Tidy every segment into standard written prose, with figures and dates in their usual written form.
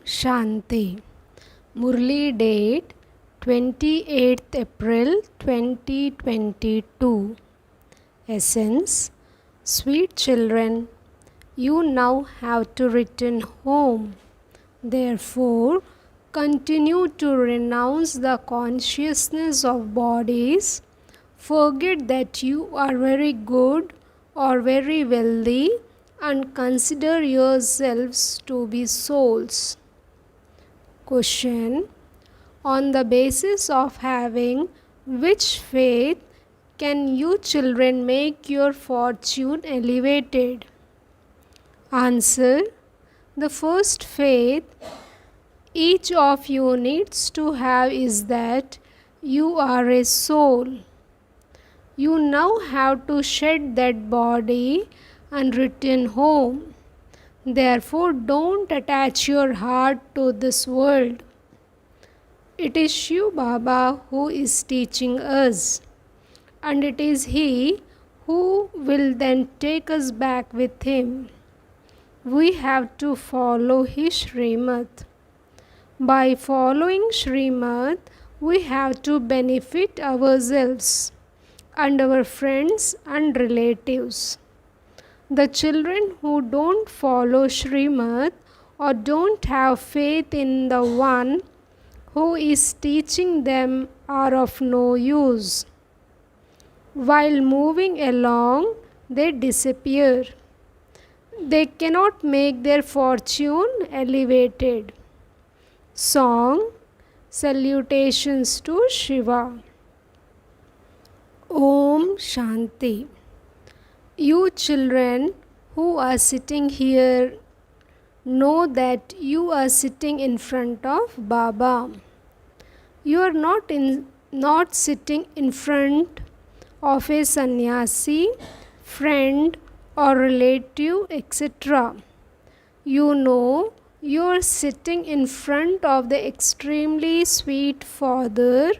Shanti. Murli date 28th April 2022. Essence. Sweet children, you now have to return home. Therefore, continue to renounce the consciousness of bodies. Forget that you are very good or very wealthy and consider yourselves to be souls. Question. On the basis of having which faith can you children make your fortune elevated? Answer. The first faith each of you needs to have is that you are a soul. You now have to shed that body and return home. Therefore, don't attach your heart to this world. It is Shiv Baba who is teaching us, and it is He who will then take us back with Him. We have to follow His Srimad. By following Srimad, we have to benefit ourselves and our friends and relatives. The children who don't follow Srimad or don't have faith in the one who is teaching them are of no use. While moving along, they disappear. They cannot make their fortune elevated. Song. Salutations to Shiva. Om Shanti. You children who are sitting here know that you are sitting in front of Baba. You are not sitting in front of a sannyasi, friend or relative, etc. You know you are sitting in front of the extremely sweet Father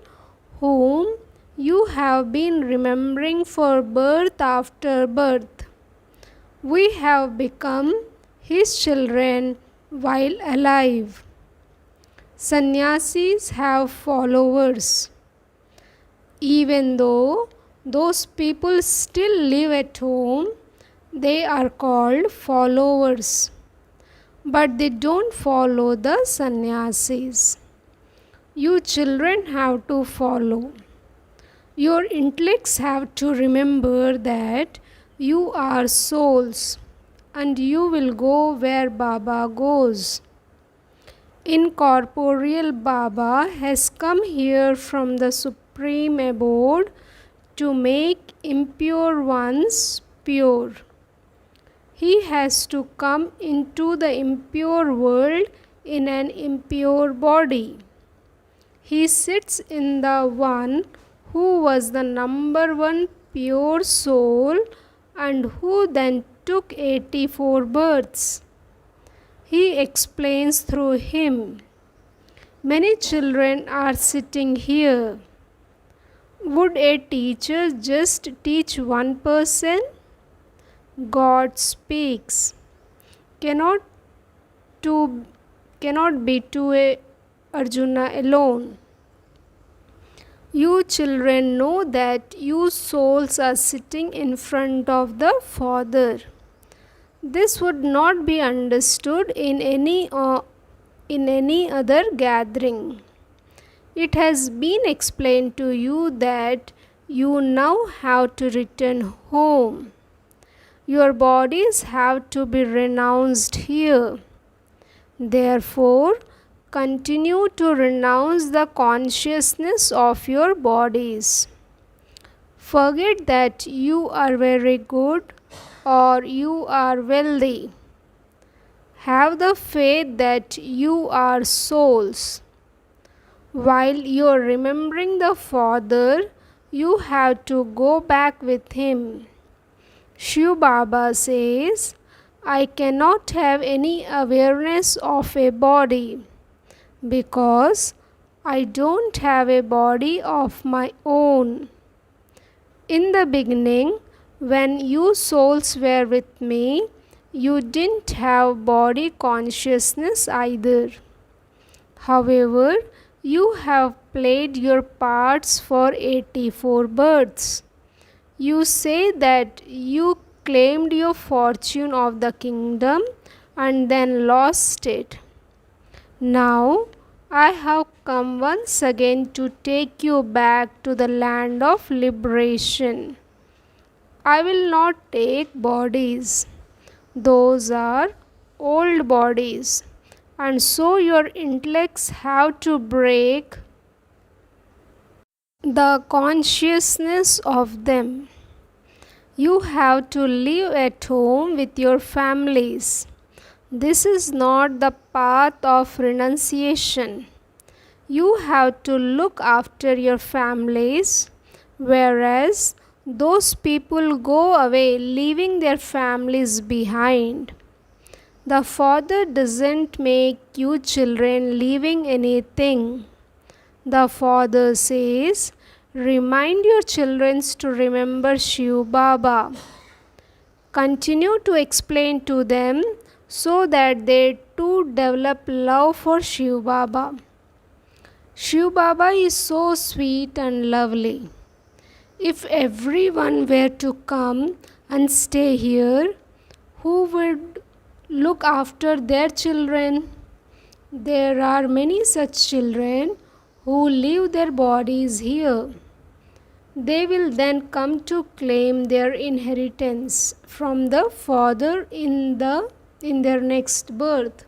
whom you have been remembering for birth after birth. We have become His children while alive. Sannyasis have followers. Even though those people still live at home, they are called followers. But they don't follow the sannyasis. You children have to follow. Your intellects have to remember that you are souls and you will go where Baba goes. Incorporeal Baba has come here from the Supreme Abode to make impure ones pure. He has to come into the impure world in an impure body. He sits in the one who was the number one pure soul and who then took 84 births. He explains through him. Many children are sitting here. Would a teacher just teach one person? God speaks. Cannot be to a Arjuna alone. You children know that you souls are sitting in front of the Father. This would not be understood in any other gathering. It has been explained to you that you now have to return home. Your bodies have to be renounced here. Therefore, continue to renounce the consciousness of your bodies. Forget that you are very good or you are wealthy. Have the faith that you are souls. While you are remembering the Father, you have to go back with Him. Shiv Baba says, I cannot have any awareness of a body because I don't have a body of my own. In the beginning, when you souls were with me, you didn't have body consciousness either. However, you have played your parts for 84 births. You say that you claimed your fortune of the kingdom and then lost it. Now, I have come once again to take you back to the land of liberation. I will not take bodies. Those are old bodies. And so your intellects have to break the consciousness of them. You have to live at home with your families. This is not the path of renunciation. You have to look after your families, whereas those people go away leaving their families behind. The Father doesn't make you children leaving anything. The Father says, remind your children to remember Shiv Baba. Continue to explain to them so that they too develop love for Shiv Baba. Shiv Baba is so sweet and lovely. If everyone were to come and stay here, who would look after their children? There are many such children who leave their bodies here. They will then come to claim their inheritance from the Father in their next birth.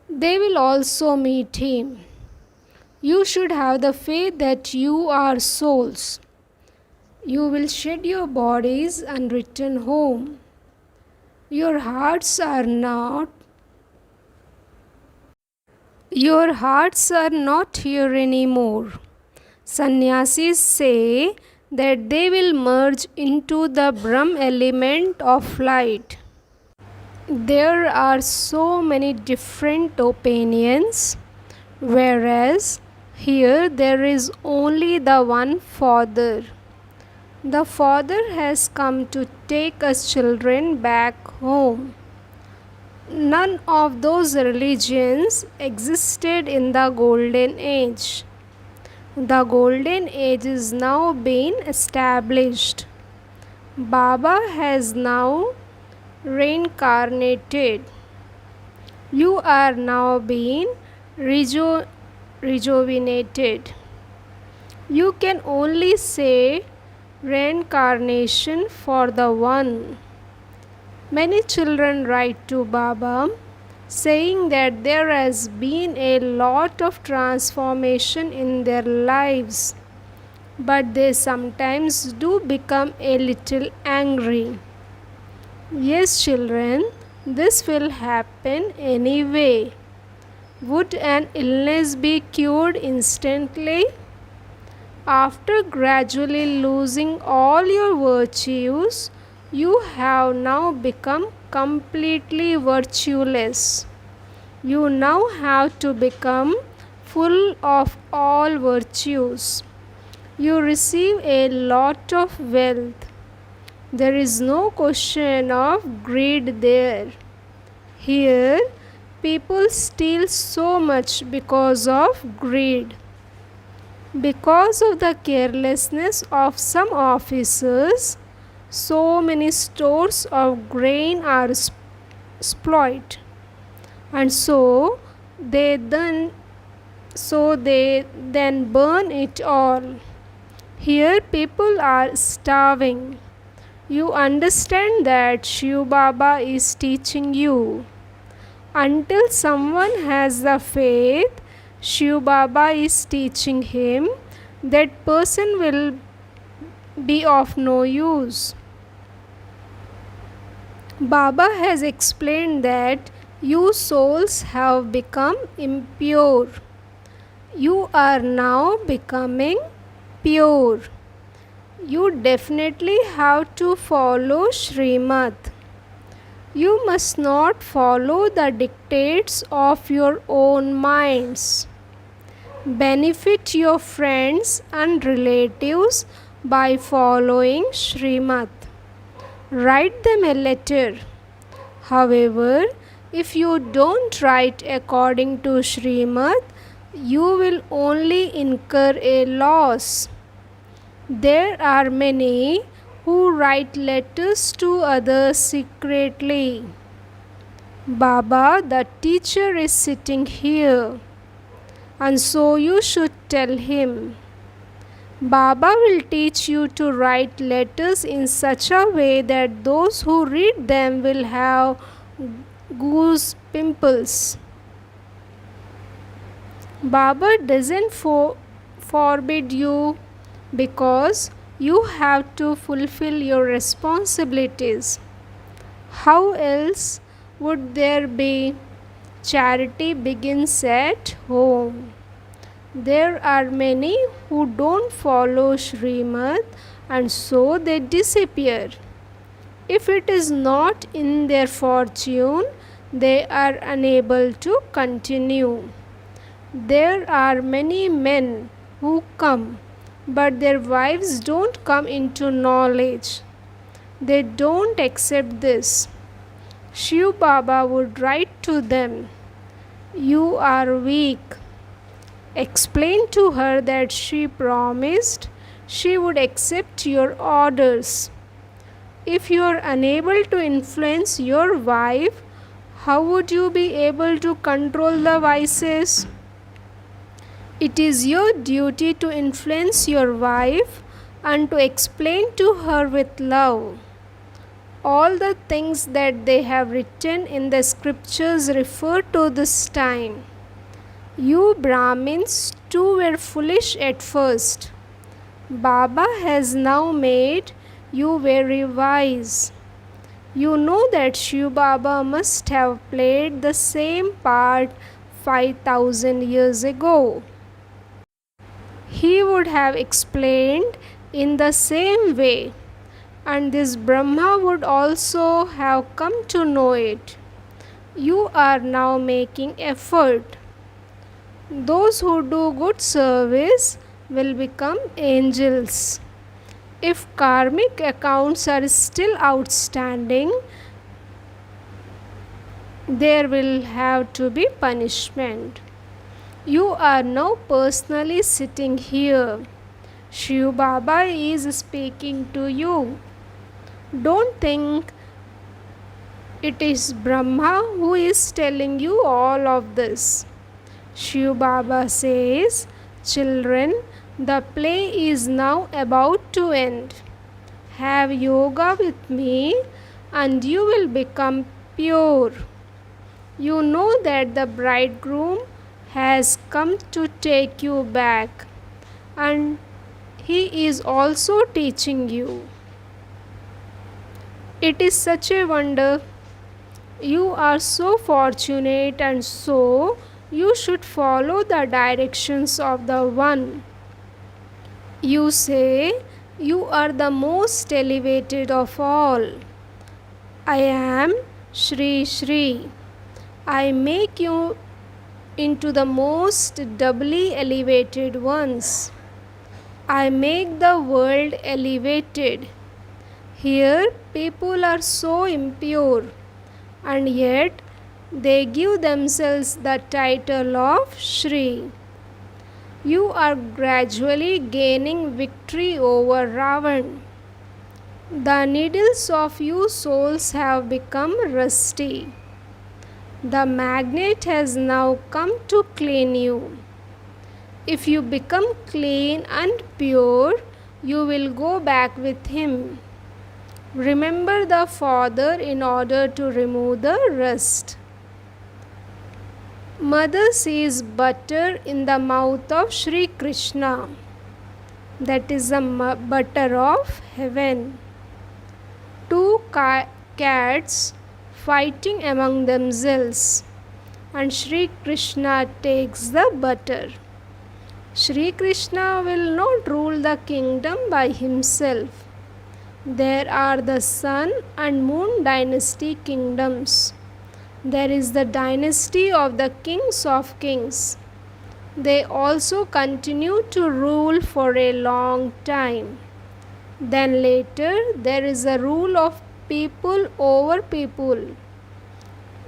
They will also meet Him. You should have the faith that you are souls. You will shed your bodies and return home. Your hearts are not here anymore. Sannyasis say that they will merge into the Brahm element of light. There are so many different opinions, whereas here there is only the one Father. The Father has come to take us children back home. None of those religions existed in the Golden Age. The Golden Age is now being established. Baba has now reincarnated. You are now being rejuvenated. You can only say reincarnation for the one. Many children write to Baba saying that there has been a lot of transformation in their lives, but they sometimes do become a little angry. Yes, children, this will happen anyway. Would an illness be cured instantly? After gradually losing all your virtues, you have now become completely virtueless. You now have to become full of all virtues. You receive a lot of wealth. There is no question of greed there. Here, people steal so much because of greed. Because of the carelessness of some officers, so many stores of grain are spoiled, and so they then burn it all. Here people are starving. You understand that Shiv Baba is teaching you. Until someone has the faith Shiv Baba is teaching him, that person will be of no use. Baba has explained that you souls have become impure. You are now becoming pure. You definitely have to follow Srimad. You must not follow the dictates of your own minds. Benefit your friends and relatives by following Srimad. Write them a letter. However, If you don't write according to Srimad, you will only incur a loss. There are many who write letters to others secretly. Baba, the teacher, is sitting here, and so you should tell him. Baba will teach you to write letters in such a way that those who read them will have goose pimples. Baba doesn't forbid you because you have to fulfill your responsibilities. How else would there be? Charity begins at home. There are many who don't follow Srimad and so they disappear. If it is not in their fortune, they are unable to continue. There are many men who come, but their wives don't come into knowledge. They don't accept this. Shiv Baba would write to them, "You are weak." Explain to her that she promised she would accept your orders. If you are unable to influence your wife, how would you be able to control the vices? It is your duty to influence your wife and to explain to her with love. All the things that they have written in the scriptures refer to this time. You Brahmins too were foolish at first. Baba has now made you very wise. You know that Shiv Baba must have played the same part 5,000 years ago. He would have explained in the same way, and this Brahma would also have come to know it. You are now making effort. Those who do good service will become angels. If karmic accounts are still outstanding, there will have to be punishment. You are now personally sitting here. Shiv Baba is speaking to you. Don't think it is Brahma who is telling you all of this. Shiv Baba says, "Children, the play is now about to end. Have yoga with me and you will become pure. You know that the bridegroom has come to take you back, and he is also teaching you. It is such a wonder. You are so fortunate, and so you should follow the directions of the One. You say you are the most elevated of all. I am Shri Shri. I make you into the most doubly elevated ones. I make the world elevated. Here people are so impure, and yet they give themselves the title of Shri. You are gradually gaining victory over Ravan. The needles of you souls have become rusty. The magnet has now come to clean you. If you become clean and pure, you will go back with him. Remember the Father in order to remove the rust. Mother sees butter in the mouth of Sri Krishna. That is the butter of heaven. Two cats fighting among themselves, and Sri Krishna takes the butter. Sri Krishna will not rule the kingdom by himself. There are the Sun and Moon dynasty kingdoms. There is the dynasty of the kings of kings. They also continue to rule for a long time. Then later there is a rule of people over people.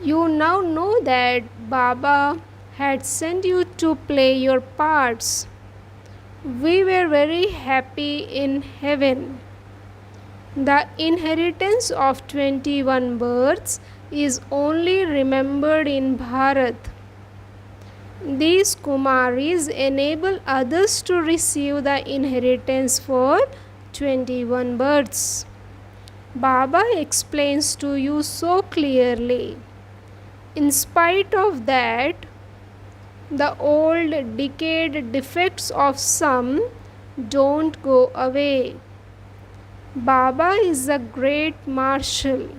You now know that Baba had sent you to play your parts. We were very happy in heaven. The inheritance of 21 births is only remembered in Bharat. These Kumaris enable others to receive the inheritance for 21 births. Baba explains to you so clearly. In spite of that, the old decayed defects of some don't go away. Baba is a great marshal.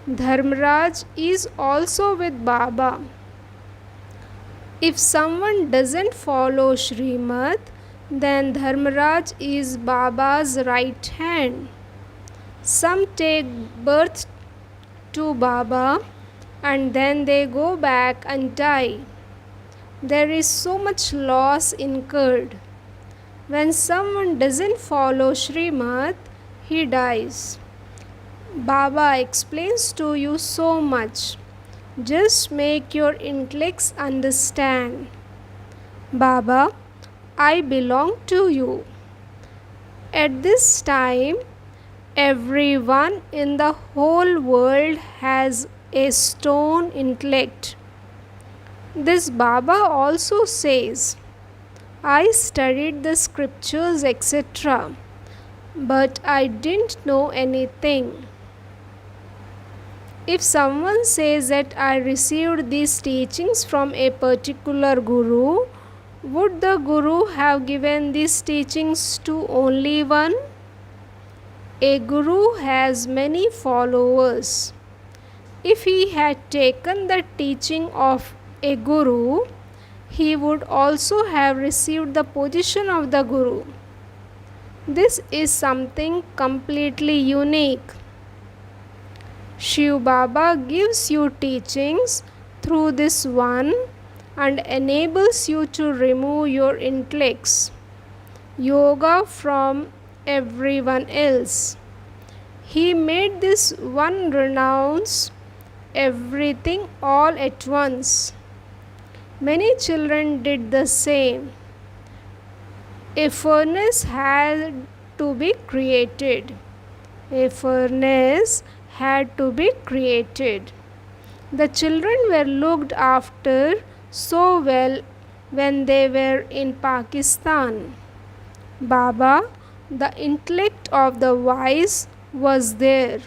Dharmaraj is also with Baba. If someone doesn't follow Srimad, then Dharmaraj is Baba's right hand. Some take birth to Baba and then they go back and die. There is so much loss incurred. When someone doesn't follow Srimad, he dies. Baba explains to you so much. Just make your intellects understand. Baba, I belong to you. At this time, everyone in the whole world has a stone intellect. This Baba also says, I studied the scriptures, etc., but I didn't know anything. If someone says that I received these teachings from a particular guru, would the guru have given these teachings to only one? A guru has many followers. If he had taken the teaching of a guru, he would also have received the position of the guru. This is something completely unique. Shiv Baba gives you teachings through this one and enables you to remove your intellects, yoga from everyone else. He made this one renounce everything all at once. Many children did the same. A furnace had to be created. A furnace had to be created. The children were looked after so well when they were in Pakistan. Baba, the intellect of the wise, was there.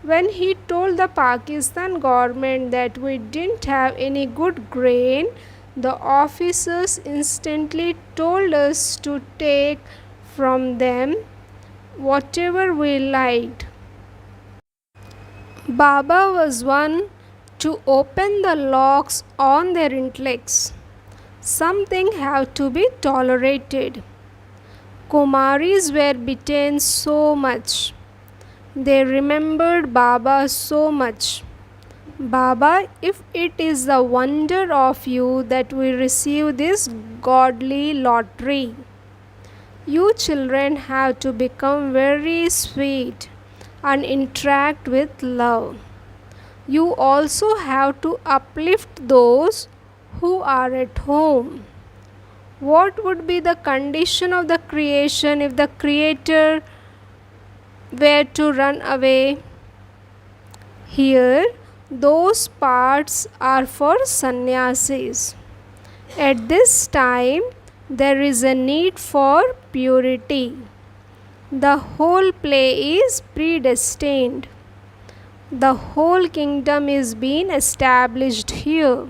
When he told the Pakistan government that we didn't have any good grain, the officers instantly told us to take from them whatever we liked. Baba was one to open the locks on their intellects. Something had to be tolerated. Kumaris were beaten so much. They remembered Baba so much. Baba, if it is the wonder of you that we receive this godly lottery, you children have to become very sweet and interact with love. You also have to uplift those who are at home. What would be the condition of the creation if the Creator were to run away? Here, those parts are for sannyasis. At this time, there is a need for purity. The whole play is predestined. The whole kingdom is being established here.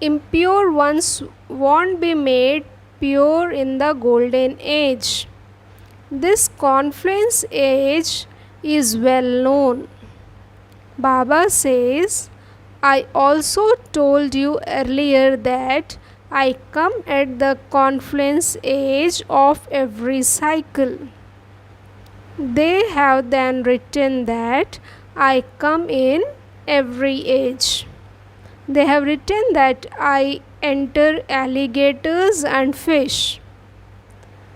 Impure ones won't be made pure in the golden age. This confluence age is well known. Baba says, I also told you earlier that I come at the confluence age of every cycle. They have then written that I come in every age. They have written that I enter alligators and fish.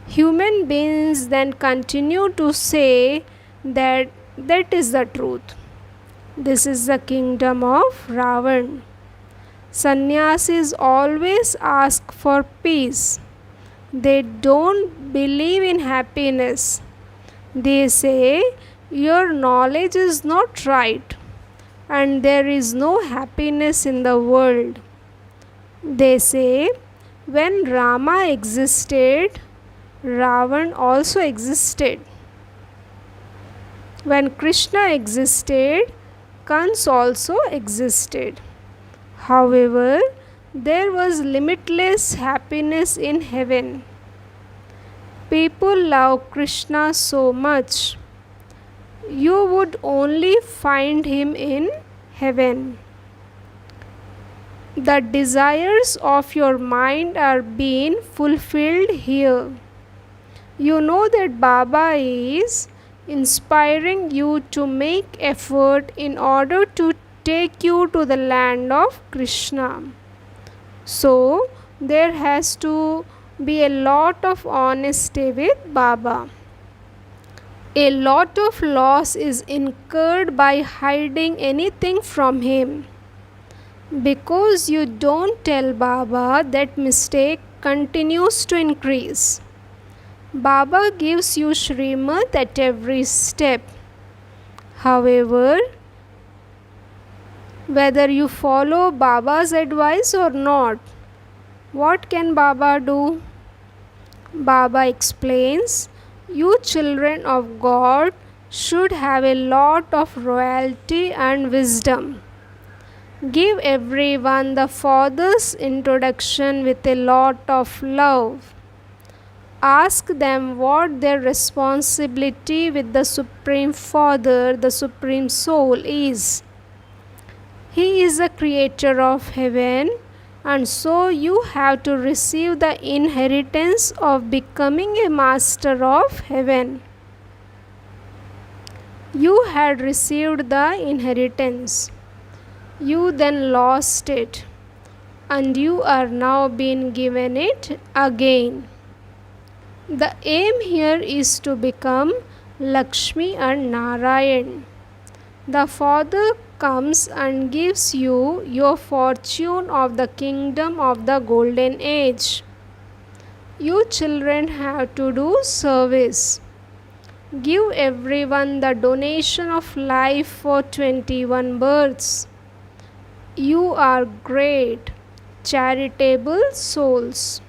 Human beings then continue to say that that is the truth. This is the kingdom of Ravan. Sannyasis always ask for peace. They don't believe in happiness. They say your knowledge is not right and there is no happiness in the world. They say when Rama existed, Ravan also existed. When Krishna existed, Kans also existed. However, there was limitless happiness in heaven. People love Krishna so much. You would only find him in heaven. The desires of your mind are being fulfilled here. You know that Baba is inspiring you to make effort in order to take you to the land of Krishna. So, there has to be a lot of honesty with Baba. A lot of loss is incurred by hiding anything from him. Because you don't tell Baba, that mistake continues to increase. Baba gives you Srimad at every step. However, whether you follow Baba's advice or not, what can Baba do? Baba explains, you children of God should have a lot of royalty and wisdom. Give everyone the Father's introduction with a lot of love. Ask them what their responsibility with the Supreme Father, the Supreme Soul, is. He is the creator of heaven, and so you have to receive the inheritance of becoming a master of heaven. You had received the inheritance. You then lost it, and you are now being given it again. The aim here is to become Lakshmi and Narayan. The Father comes and gives you your fortune of the kingdom of the golden age. You children have to do service. Give everyone the donation of life for 21 births. You are great, charitable souls.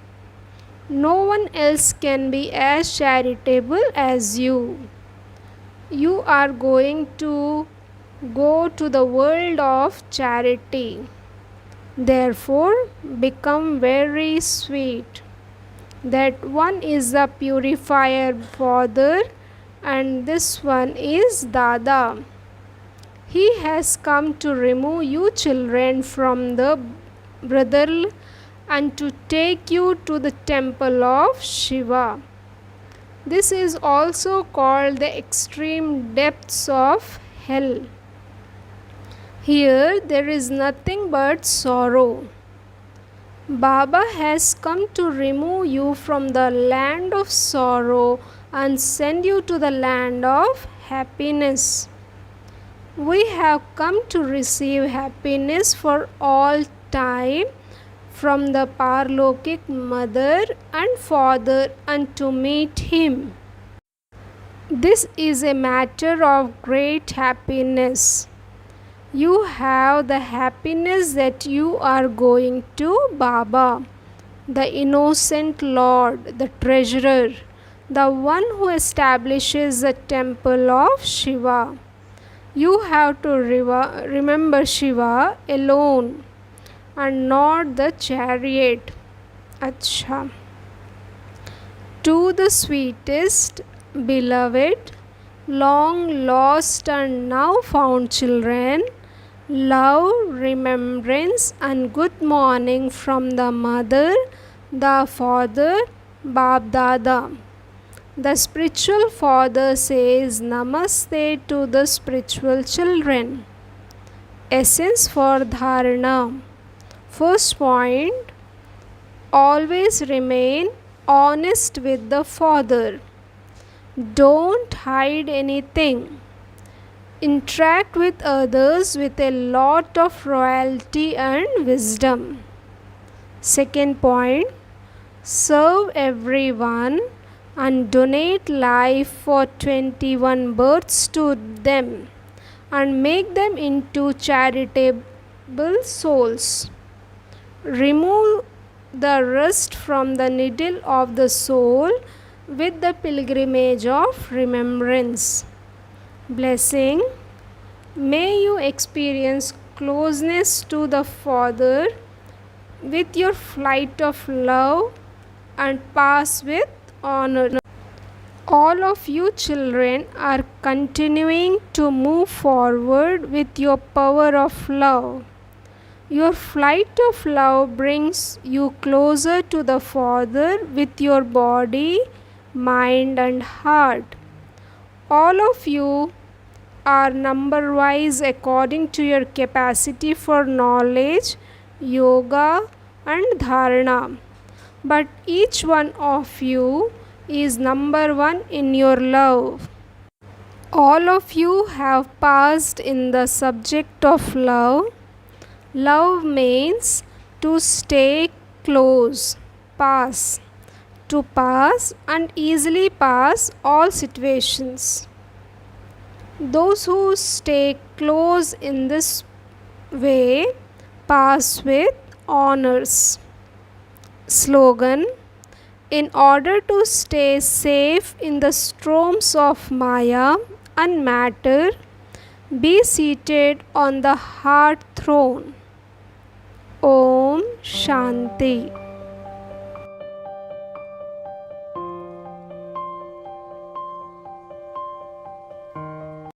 No one else can be as charitable as you. You are going to go to the world of charity. Therefore, become very sweet. That one is the purifier Father, and this one is Dada. He has come to remove you children from the brothel and to take you to the temple of Shiva. This is also called the extreme depths of hell. Here there is nothing but sorrow. Baba has come to remove you from the land of sorrow and send you to the land of happiness. We have come to receive happiness for all time from the Parlokik mother and father and to meet him. This is a matter of great happiness. You have the happiness that you are going to Baba, the innocent Lord, the treasurer, the one who establishes the temple of Shiva. You have to remember Shiva alone and not the chariot. Acha. To the sweetest, beloved, long lost and now found children, love, remembrance and good morning from the mother, the father, Bab Dada. The spiritual father says Namaste to the spiritual children. Essence for Dharana. First point, always remain honest with the Father. Don't hide anything. Interact with others with a lot of royalty and wisdom. Second point, serve everyone and donate life for 21 births to them and make them into charitable souls. Remove the rust from the needle of the soul with the pilgrimage of remembrance. Blessing. May you experience closeness to the Father with your flight of love and pass with honor. All of you children are continuing to move forward with your power of love. Your flight of love brings you closer to the Father with your body, mind, and heart. All of you are number wise according to your capacity for knowledge, yoga, and dharana. But each one of you is number one in your love. All of you have passed in the subject of love. Love means to stay close, pass, to pass and easily pass all situations. Those who stay close in this way pass with honors. Slogan. In order to stay safe in the storms of Maya and matter, be seated on the heart throne. Om Shanti.